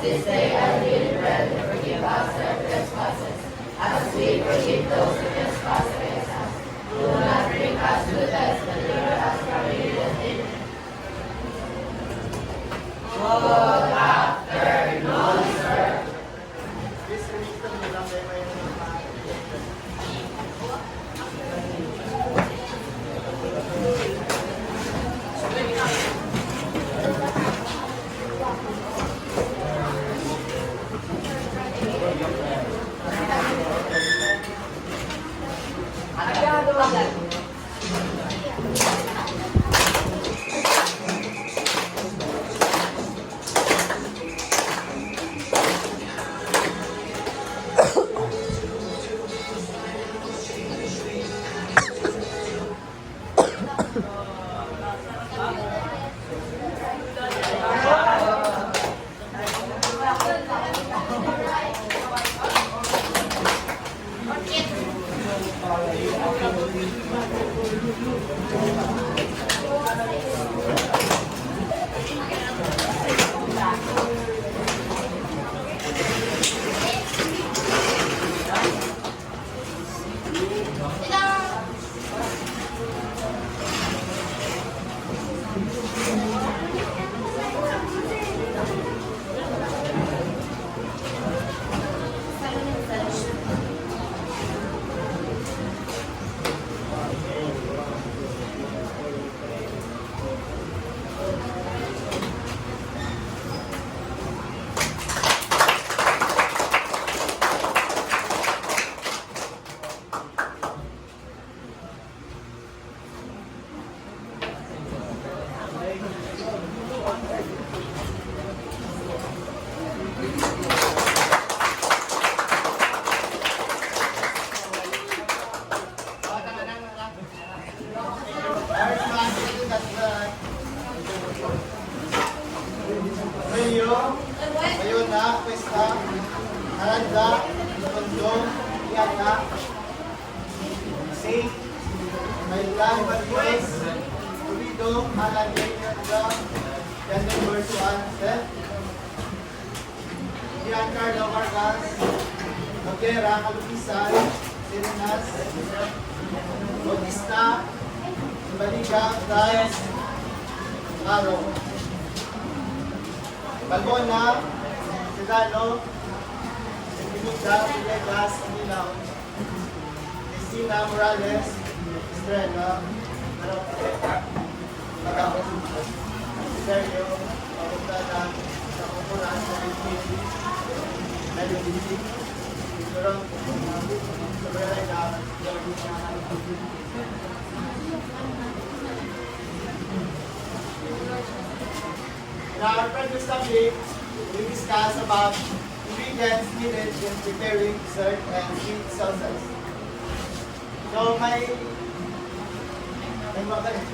this day our daily bread, and forgive us our trespasses, as we forgive those who trespass against us. Do not bring us to the test, but deliver us from evil. Amen. Good afternoon, sir. Please read the bilang may Mayona, Pesta, Aranda, Kondong, Iana, Saint, Maylan, Marquez, Ulido, Alan, Yanga, Yandel Bersuan, Seth, Giancarlo Vargas, Noguera, Kalupisan, Sirinas, Bautista, Baliga, Franz, Aro, Balbona, Sedano, Pinita, Villegas, Anilaw, Cristina Morales, Estrella, Sergio, Pagutana, Nakukuran, Sarili, Melody, Turang, Sabrina, in our previous topic, we discussed about ingredients needed in preparing dessert and sweet sauces. So may mga ka rin.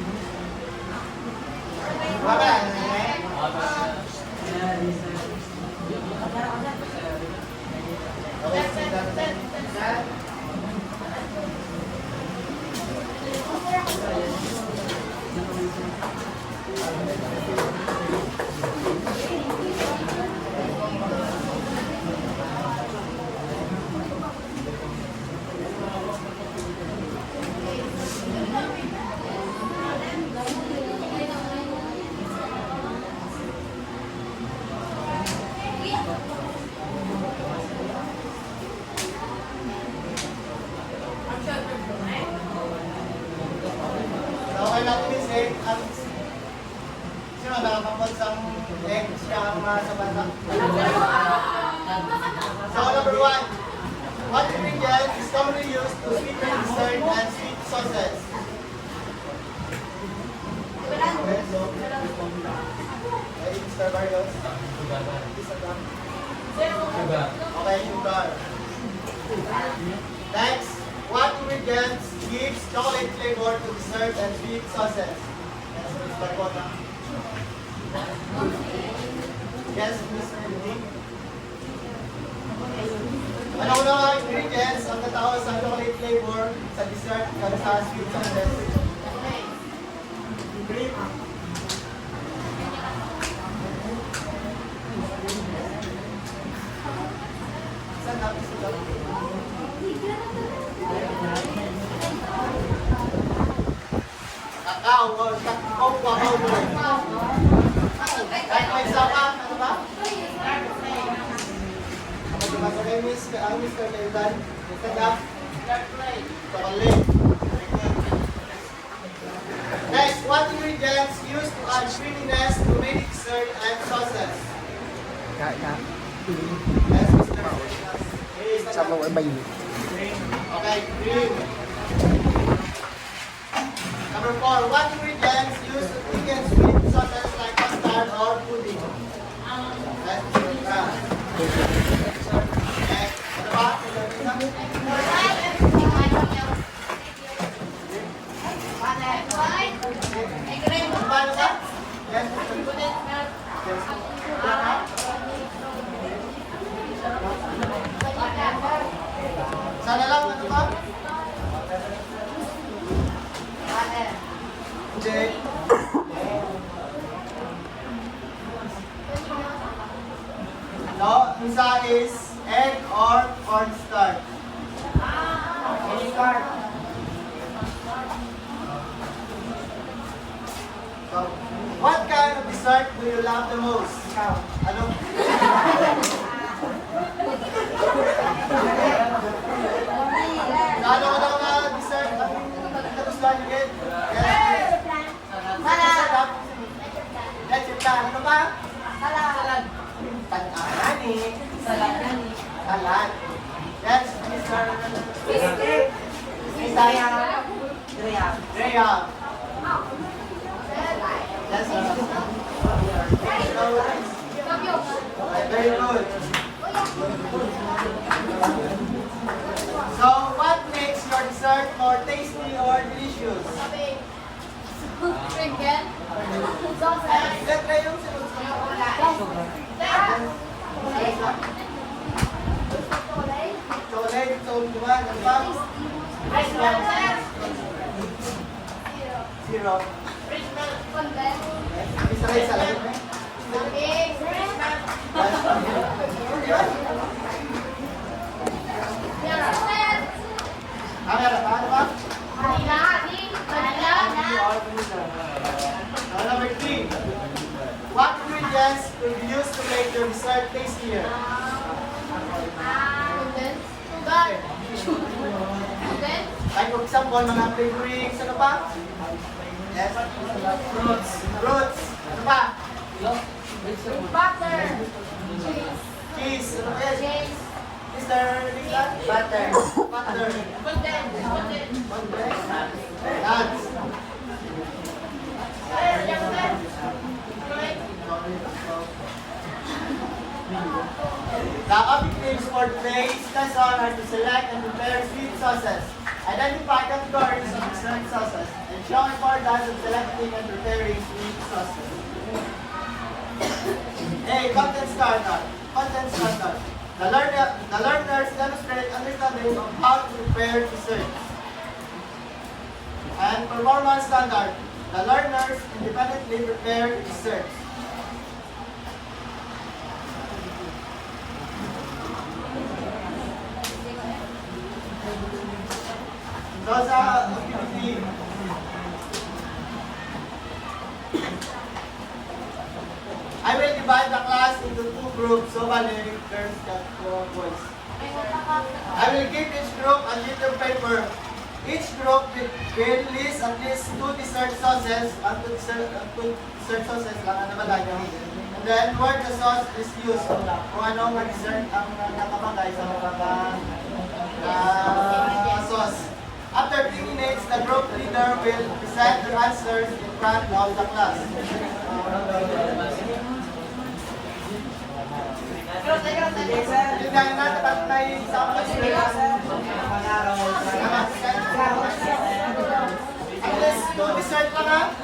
Okay natin is egg. Sino nakakapagsang egg siya sa bata? So number 1, what ingredient is commonly used to sweeten dessert and sweet sauces? Okay, so Mr. Barrios. Okay, sugar. Next, what ingredients gives chocolate flavor to dessert and sweet sauces? Yes, Ms. Barbona. Yes, Mr. Lee. Ano na mga ingredients ang tatawag sa chocolate flavor sa dessert at sa sweet sauces? Cream. Kakao, o kakao, kakao mo. Kahit may isa pa, ano ba? Okay, Miss Carmelita, stand up. Chocolate. Next, what ingredients used to add creaminess to many dessert and sauces? Yes, Mr. Hey, stand up. Okay, green. Number 4, what ingredients used to thicken sweet sauces like custard or pudding? Yes, next, ano ba? Paano ba? Yes, sana lang, ano ba? Check. No, isa is egg or cornstarch. So, what kind of dessert do you love the most? Ano? Ano ka daw na dessert? Ang nagustuhan niyo, Ged? Yes. Salad. That's it lang. Ano pa? Salad. Tanani. Salad. Yes, Mr. Graham. Yes, very good. So, what makes your dessert more tasty or delicious? Let try yung chocolate, so diba? Ano ba? Zero. Isa kayo sa lahat, eh? Meron pa? Ano ba? Number 3. What ingredients will be used to make your dessert tastier? Like for example, mga flavorings, ano pa? Yes. Fruits. Ano pa? Cheese. Ano pa yan? Mr. Lisa? Butter. Nuts. The objectives for today's lesson are to select and prepare sweet sauces. Identify categories of dessert sauces and show importance of selecting and preparing sweet sauces. A. Content standard. The learners demonstrate understanding of how to prepare desserts. And performance standard. The learners independently prepare desserts. Those are activity. I will divide the class into 2 groups, so bali, girls and boys. I will give each group a sheet of paper. Each group will list at least 2 dessert sauces, dessert sauces lang, ano ba tayo? And then, where the sauce is used, kung anong dessert ang nakapagay sa mga sauce. After 3 minutes, the group leader will present the answers in front of the class. Tingnan na, dapat may isang at least 2 dessert lang ha?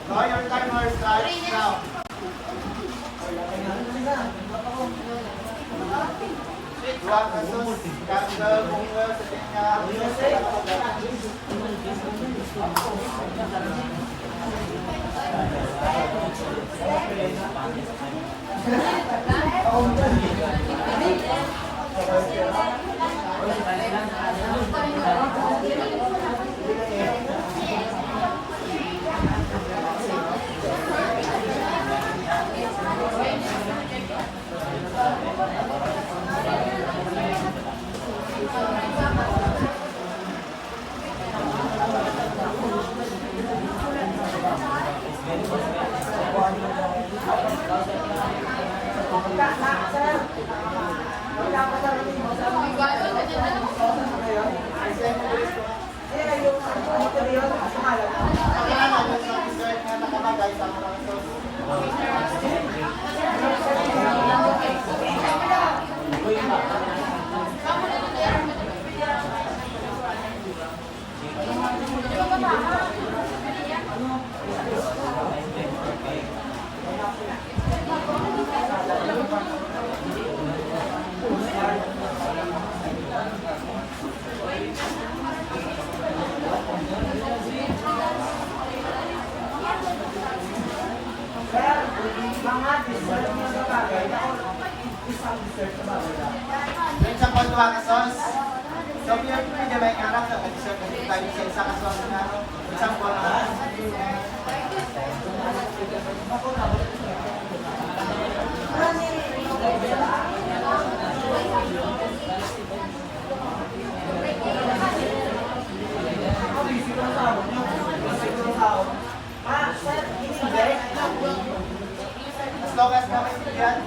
So your timer starts now. Dua kasus kandel bunga sedikit. Isang pagkawa ka sauce. So, piyar ko hindi may karang na mag-serve ng tayo sa isa ka sauce na isang pagkawa. As long as na may yan.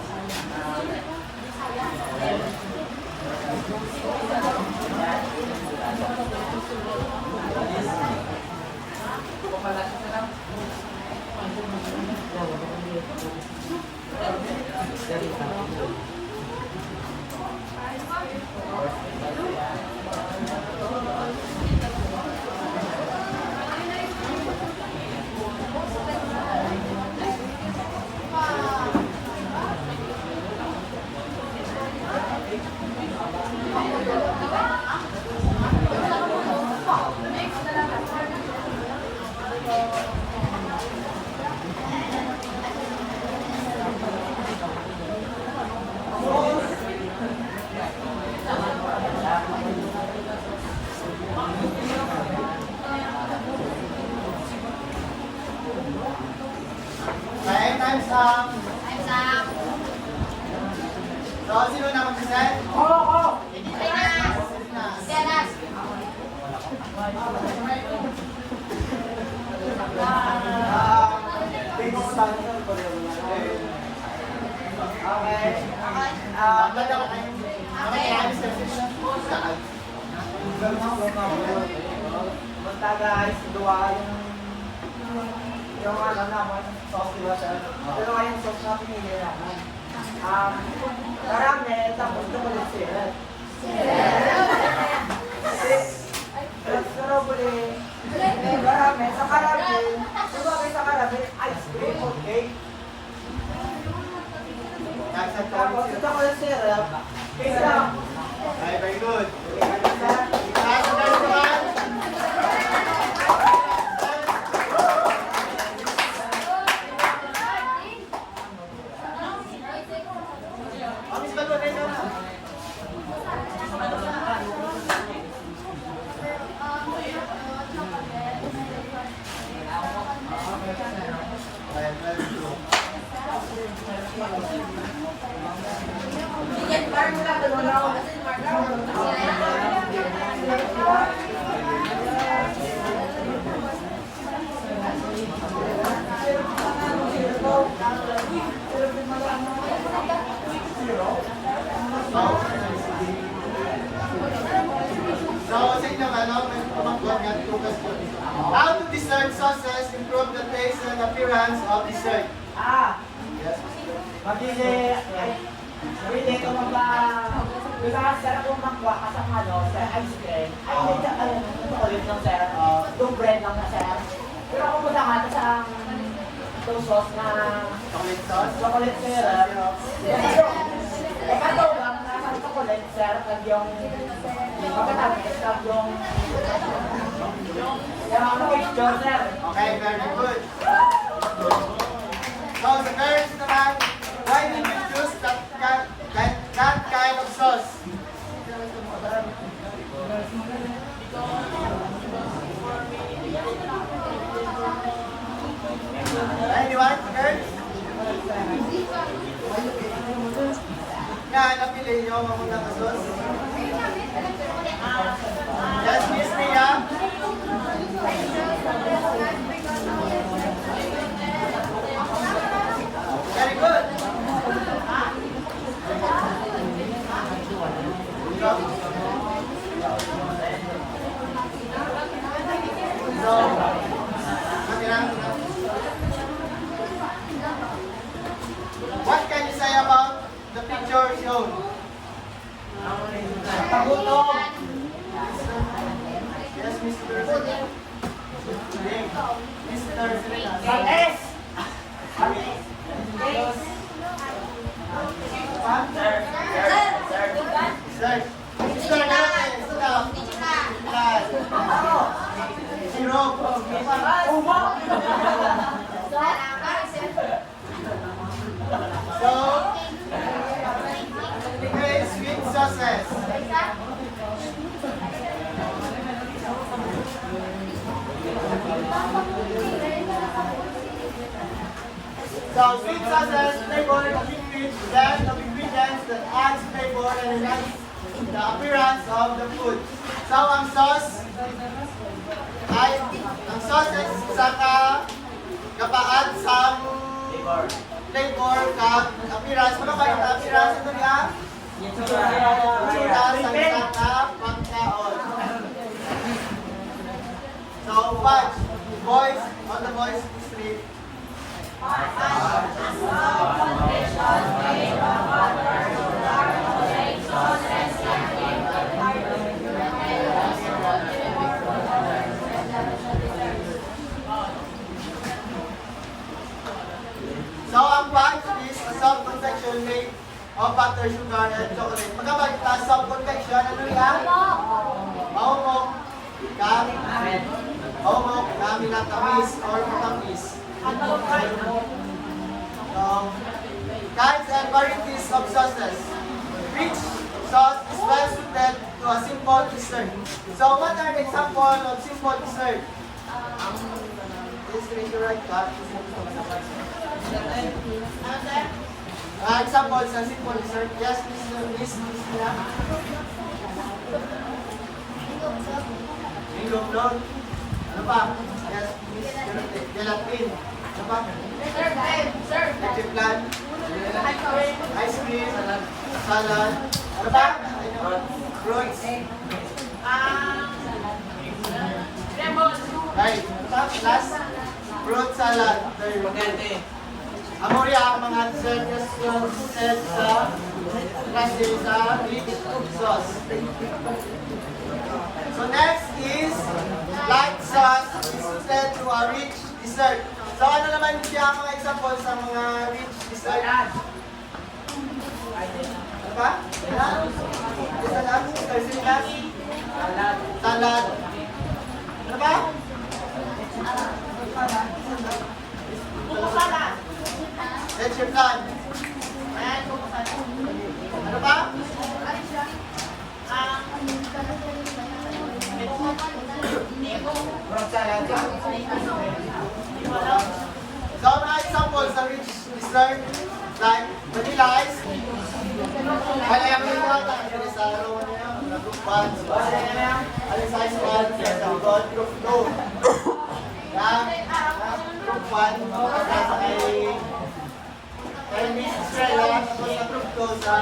Okay, time's up. Time's up. So, sino na mag-present? Dennis. Dennis. Okay. Maganda ko kayo. Basta guys, dua yung ano naman, sauce diba sir? Pero ngayon sauce na pinili naman. Karami, tapos double syrup. Karami, karami, sa karami, sabagay sa karami, ice cream, okay? Tapos ito ko yung syrup, kaysa, Okay, very good. kaysa, Taas na tayo naman. Amis ba doon na? So, sa inyo, may pumangkot nga tugas ko. How to dessert sauces improve the taste and appearance of dessert? Yes. Pwede ko bisa sarap kong makuha ka sa sa ice cream. Ay, hindi ulit ng sir. Itong bread lang na sir. Pero ako muna nga sa itong sauce na Chocolate sauce? chocolate syrup. Ito lang, nasa chocolate sir. At yung pagkatamis, at yung texture sir. Okay, very good. So, sa girls naman, why why did you choose that kind of sauce? Anyone? Okay? Nga, napili nyo mamunang sauce? Yes, Miss Mia? Very good. So, what can you say about the picture shown? Pagutom. Yes, Mr. Mr. Yes. Sir, Mr. Garate, stop. Zero. Umo. So, okay, sweet sauces. So, sweet sauces, flavor, the big then the ingredients that adds flavor and enhance the appearance of the food. So, ang sauce ay, ang sauce ay saka kapaad sa flavor, appearance. Ano ba yung appearance ito niya? Itsura sa saka pagkaon. So, watch. Boys, on the boys street. So, ang batch is a soft confection made of butter, sugar, and chocolate. Pagkabag ita soft confection, ano yan? Mahumok. Mahumok, kami na tamis or matamis. Kinds and varieties of sauces. Rich sauce is well suited to a simple dessert. So, what are the example of simple dessert? This is your right card. Example sa simple dessert. Yes, Miss Mia. Mango float. Ano pa? Yes, Miss Gelatin. Ano pa? Leche flan. Ice cream. Salad. Ano pa? Fruits. Right. Ano pa? Last? Fruit salad. Amoria ang mga dessert suited sa klase sa rich sauce. So next is light sauce is suited to a rich dessert. So ano naman siya ang mga example sa mga rich dessert? Ano ba? Salad? Tortillas? Salad? Ano ba? Leche flan. Ano ba? So, mga examples sa rich dessert like vanilla ice. Kaya yung mga ata, sa araw niya, nagrupan. Alis ice one, sa God, group 2. Group 1, sa kay Miss Estrella, tapos sa group 2 sa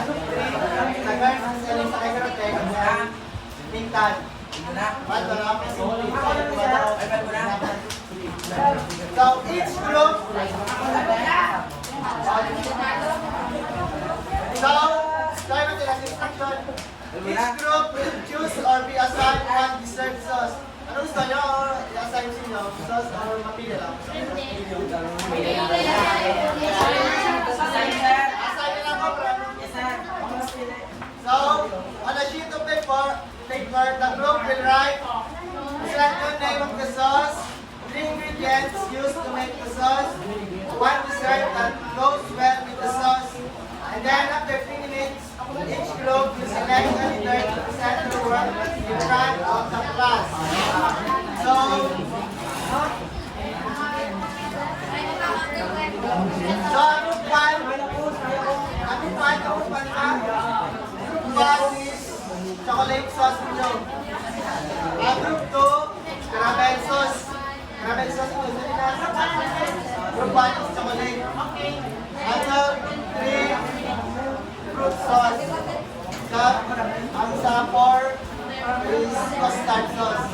group 3, sa girls, sa kay Garotec, sa Pintan. So each group, start with the instruction. Each group will choose or be assigned one dessert sauce. Ano gusto nyo or i-assign sa inyo? Sauce or mapili lang? Assign na lang ko, bro. So, on a sheet of paper, the group will write the name of the sauce, 3 ingredients used to make the sauce, 1 dessert that goes well with the sauce, then after 3 minutes, each group will select a leader to present their work in front of the class. So, group 1, Group 1 is chocolate sauce below. Group 2, caramel sauce. Caramel sauce po. Group 1 is chocolate. Group 3, fruit sauce. Ang sa 4 is custard sauce.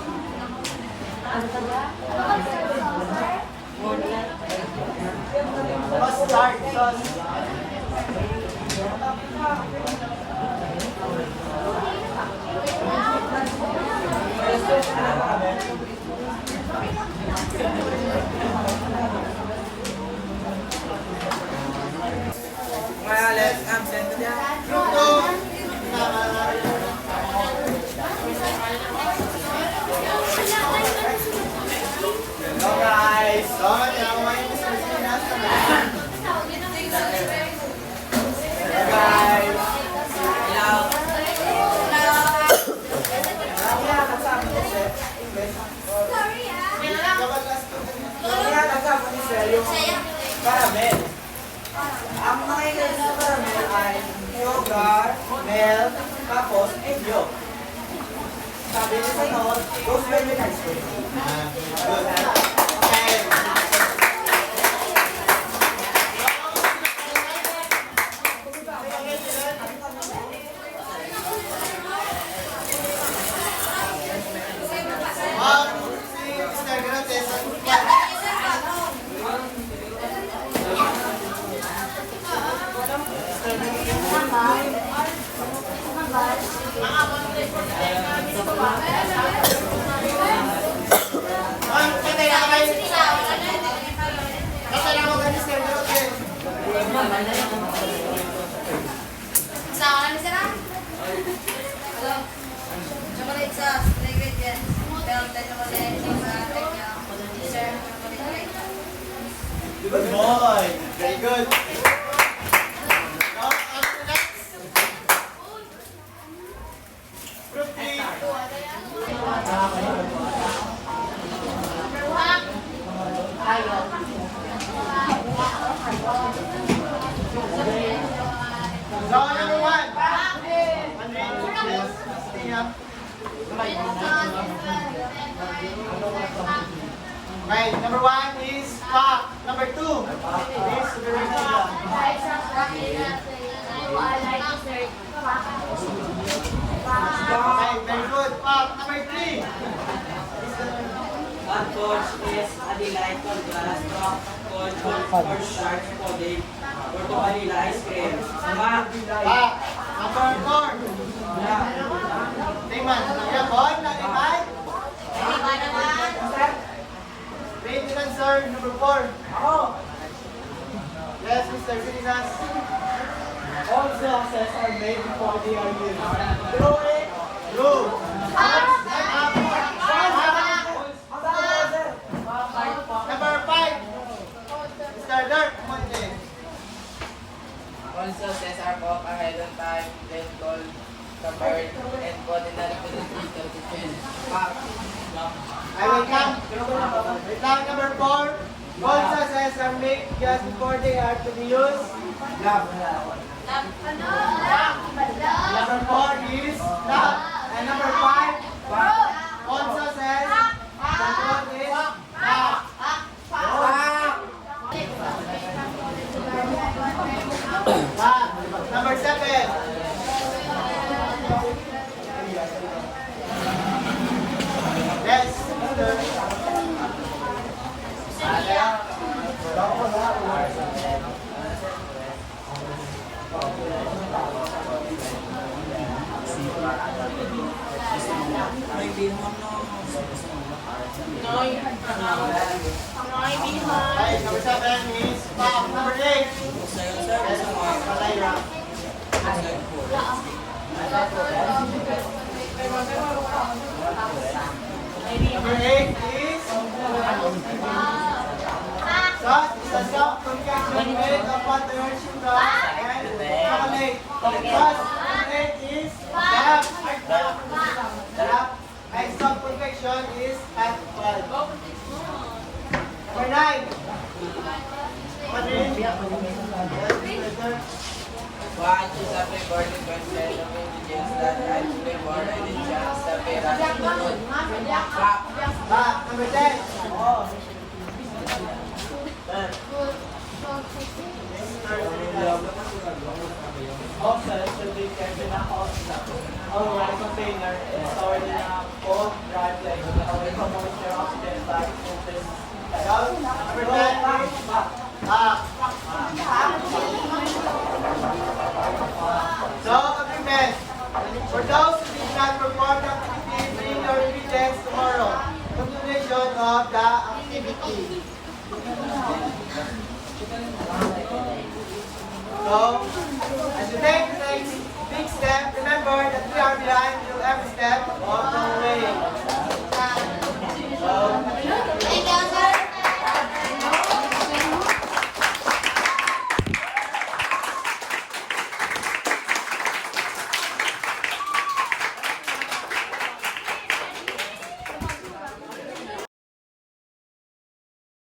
Custard sauce. Group 2. Hello guys! So, tinakawain ko sa Pilipinas kami. Hello guys! Caramel. Ang mga ingredients sa caramel ay sugar, milk, tapos egg yolk. Sabi niya sa note, goes well with ice cream. Good. Okay. Si Mr. Grantes, Chocolate sauce, ingredients, milk, chocolate, dessert, chocolate. good boy. Very good. Group 3. So, number 1. Stay up. Right, number 1 is pop. Number 2 is Superman. Okay, very good. Pop. Number 3. That coach is a delight contrast from coach for sharp pudding or to vanilla ice cream. Sama. Pop. Number 4. Tingnan. Yan, Bon. Nag-imay. Maintenance, sir. Number 4. Ako. Yes, Mr. Silinas. All sauces are made before they are used. Throw it. Blue. Number 5. Mr. Dirk Monte. All sauces are cooked ahead of time, then cold, covered, and put in the refrigerator to chill. I will come. Wait lang, number 4. All sauces are made just before they are to be used. Number 4 is love. And number 5, all sauces. Control is love. Number 7. Yes, Mr. Okay, number 7 is Pop. Number 8. Yes, Malayra. Number 8 is sauce is a soft concoction made of butter, sugar, and chocolate. First ingredient is dap. Dap. And some confection is at 12. Number 9. One, choose a flavor different of ingredients that add flavor and enhance the appearance of the food. Back. Number 10. Also, should be kept in a all rice container and stored in a cold, dry place away from moisture, oxygen, like this. Number 10 is So, agreement. For those who did not perform the activity, bring your ingredients tomorrow. Continuation of the activity. So,